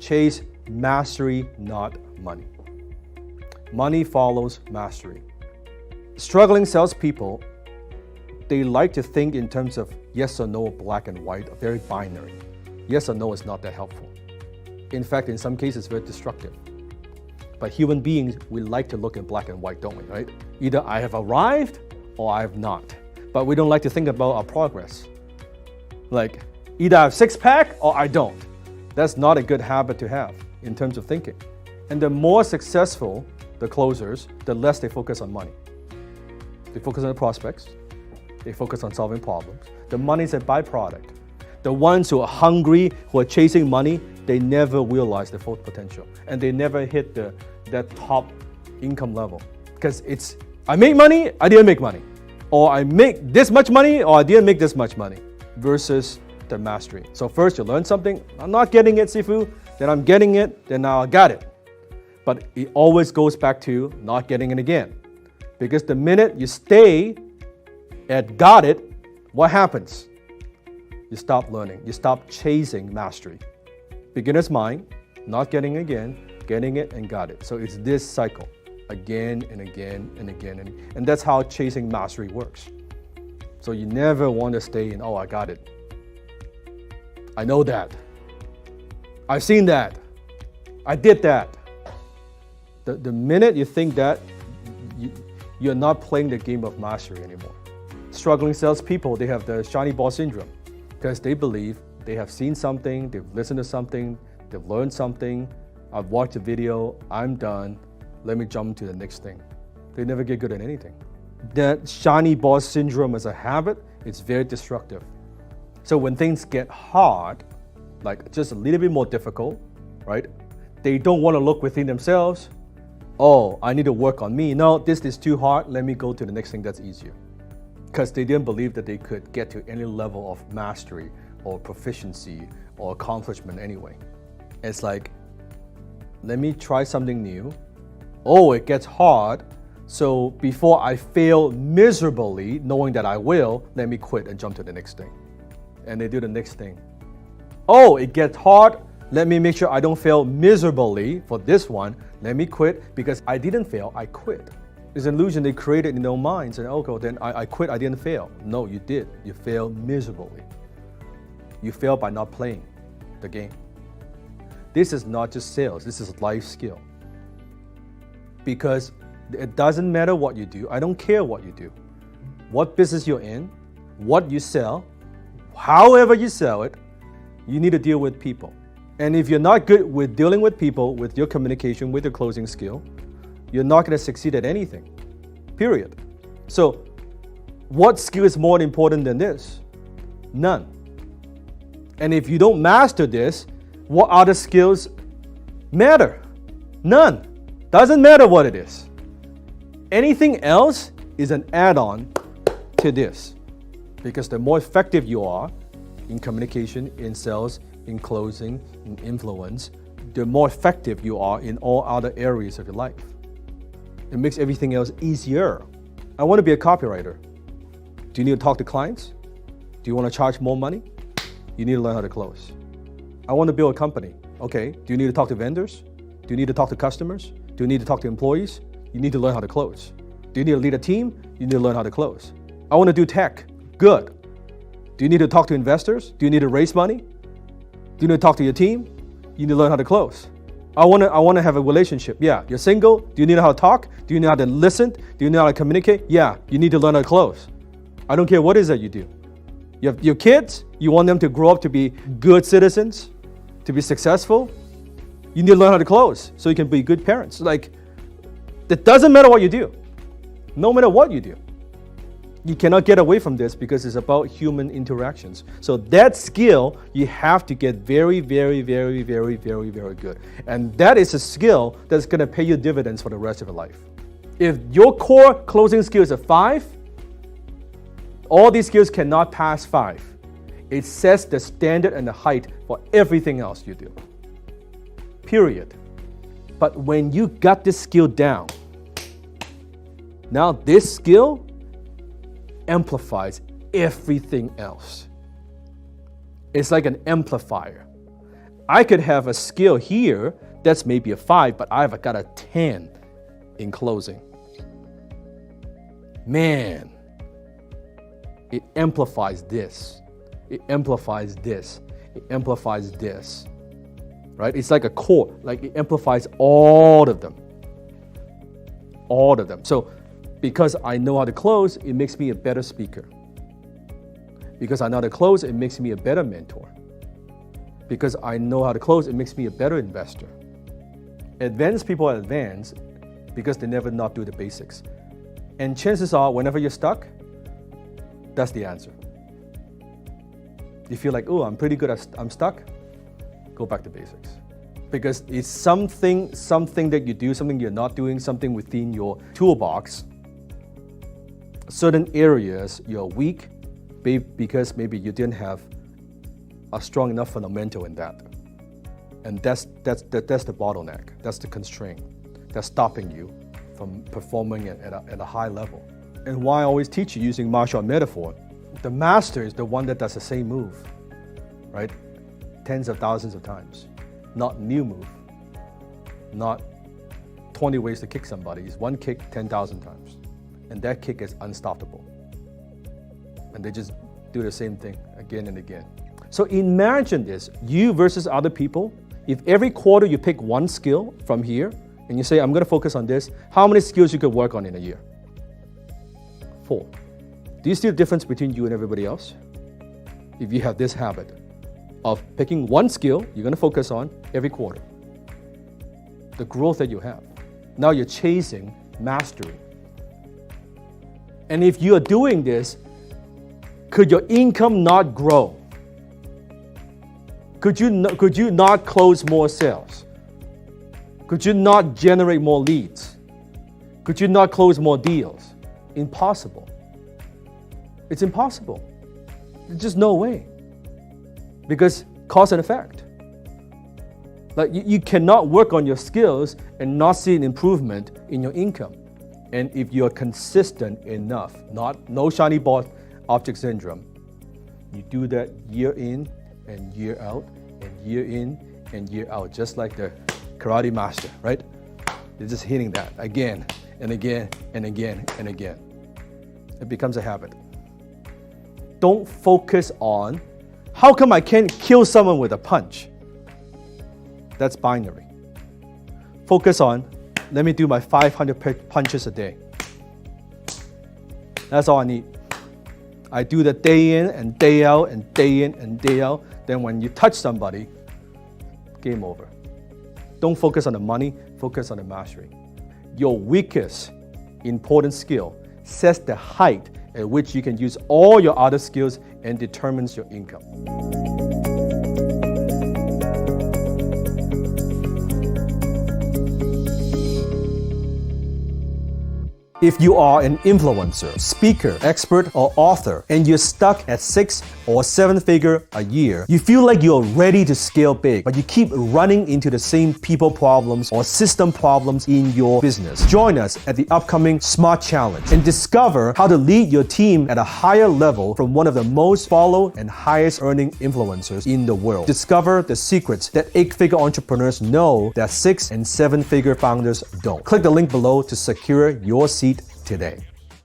chase mastery, not money. Money follows mastery. Struggling salespeople, they like to think in terms of yes or no, black and white, very binary. Yes or no is not that helpful. In fact, in some cases, very destructive. But human beings, we like to look in black and white, don't we, right? Either I have arrived or I have not. But we don't like to think about our progress. Like, either I have six-pack or I don't. That's not a good habit to have in terms of thinking. And the more successful the closers, the less they focus on money. They focus on the prospects. They focus on solving problems. The money is a byproduct. The ones who are hungry, who are chasing money, they never realize their full potential. And they never hit that top income level. Because it's, I make money, I didn't make money. Or I make this much money, or I didn't make this much money. Versus the mastery. So first you learn something, I'm not getting it, Sifu, then I'm getting it, then now I got it. But it always goes back to not getting it again. Because the minute you stay at got it, what happens? You stop learning, you stop chasing mastery. Beginner's mind, not getting again, getting it and got it. So it's this cycle, again and again and again. And that's how chasing mastery works. So you never want to stay in, oh, I got it. I know that. I've seen that. I did that. The minute you think that, you're not playing the game of mastery anymore. Struggling salespeople, they have the shiny ball syndrome because they believe they have seen something, they've listened to something, they've learned something, I've watched a video, I'm done, let me jump to the next thing. They never get good at anything. That shiny ball syndrome as a habit, it's very destructive. So when things get hard, like just a little bit more difficult, right? They don't want to look within themselves. Oh, I need to work on me. No, this is too hard. Let me go to the next thing that's easier. Because they didn't believe that they could get to any level of mastery or proficiency or accomplishment anyway. It's like, let me try something new. Oh, it gets hard. So before I fail miserably, knowing that I will, let me quit and jump to the next thing. And they do the next thing. Oh, it gets hard. Let me make sure I don't fail miserably for this one. Let me quit because I didn't fail, I quit. It's an illusion they created in their own minds. And okay, then I quit, I didn't fail. No, you did. You failed miserably. You failed by not playing the game. This is not just sales, this is life skill. Because it doesn't matter what you do. I don't care what you do. What business you're in, what you sell, however you sell it, you need to deal with people. And if you're not good with dealing with people, with your communication, with your closing skill, you're not going to succeed at anything, period. So what skill is more important than this? None. And if you don't master this, what other skills matter? None. Doesn't matter what it is. Anything else is an add-on to this. Because the more effective you are in communication, in sales, in closing, in influence, the more effective you are in all other areas of your life. It makes everything else easier. I want to be a copywriter. Do you need to talk to clients? Do you want to charge more money? You need to learn how to close. I want to build a company. Okay, do you need to talk to vendors? Do you need to talk to customers? Do you need to talk to employees? You need to learn how to close. Do you need to lead a team? You need to learn how to close. I want to do tech. Good. Do you need to talk to investors? Do you need to raise money? Do you need to talk to your team? You need to learn how to close. I want to have a relationship. Yeah, you're single. Do you need to know how to talk? Do you know how to listen? Do you know how to communicate? Yeah, you need to learn how to close. I don't care what it is that you do. You have your kids, you want them to grow up to be good citizens, to be successful. You need to learn how to close so you can be good parents. Like, it doesn't matter what you do. No matter what you do. You cannot get away from this because it's about human interactions. So that skill, you have to get very, very, very, very, very, very good. And that is a skill that's going to pay you dividends for the rest of your life. If your core closing skill is a 5, all these skills cannot pass 5. It sets the standard and the height for everything else you do. Period. But when you got this skill down, now this skill amplifies everything else. It's like an amplifier. I could have a skill here that's maybe a 5, but I've got a 10 in closing. Man, it amplifies this. It amplifies this. It amplifies this. Right? It's like a core. Like it amplifies all of them. All of them. So because I know how to close, it makes me a better speaker. Because I know how to close, it makes me a better mentor. Because I know how to close, it makes me a better investor. Advanced people are advanced because they never not do the basics. And chances are, whenever you're stuck, that's the answer. You feel like, oh, I'm pretty good, I'm stuck, go back to basics. Because it's something that you do, something you're not doing, something within your toolbox. Certain areas you're weak because maybe you didn't have a strong enough fundamental in that. And that's the bottleneck, that's the constraint that's stopping you from performing at a high level. And why I always teach you using martial art metaphor, the master is the one that does the same move, right? Tens of thousands of times. Not new move, not 20 ways to kick somebody. It's one kick 10,000 times. And that kick is unstoppable. And they just do the same thing again and again. So imagine this, you versus other people. If every quarter you pick one skill from here and you say, I'm gonna focus on this, how many skills you could work on in a year? 4. Do you see the difference between you and everybody else? If you have this habit of picking one skill you're gonna focus on every quarter, the growth that you have. Now you're chasing mastery. And if you're doing this, could your income not grow? Could you not close more sales? Could you not generate more leads? Could you not close more deals? Impossible. It's impossible. There's just no way. Because cause and effect. Like you cannot work on your skills and not see an improvement in your income. And if you're consistent enough, no shiny object syndrome, you do that year in and year out, and year in and year out, just like the karate master, right? You're just hitting that again and again and again and again. It becomes a habit. Don't focus on, how come I can't kill someone with a punch? That's binary. Focus on, let me do my 500 punches a day. That's all I need. I do that day in and day out and day in and day out. Then when you touch somebody, game over. Don't focus on the money, focus on the mastery. Your weakest important skill sets the height at which you can use all your other skills and determines your income. If you are an influencer, speaker, expert, or author, and you're stuck at 6 or 7 figure a year, you feel like you're ready to scale big, but you keep running into the same people problems or system problems in your business. Join us at the upcoming SMART Challenge and discover how to lead your team at a higher level from one of the most followed and highest earning influencers in the world. Discover the secrets that 8-figure entrepreneurs know that 6 and 7 figure founders don't. Click the link below to secure your seat today.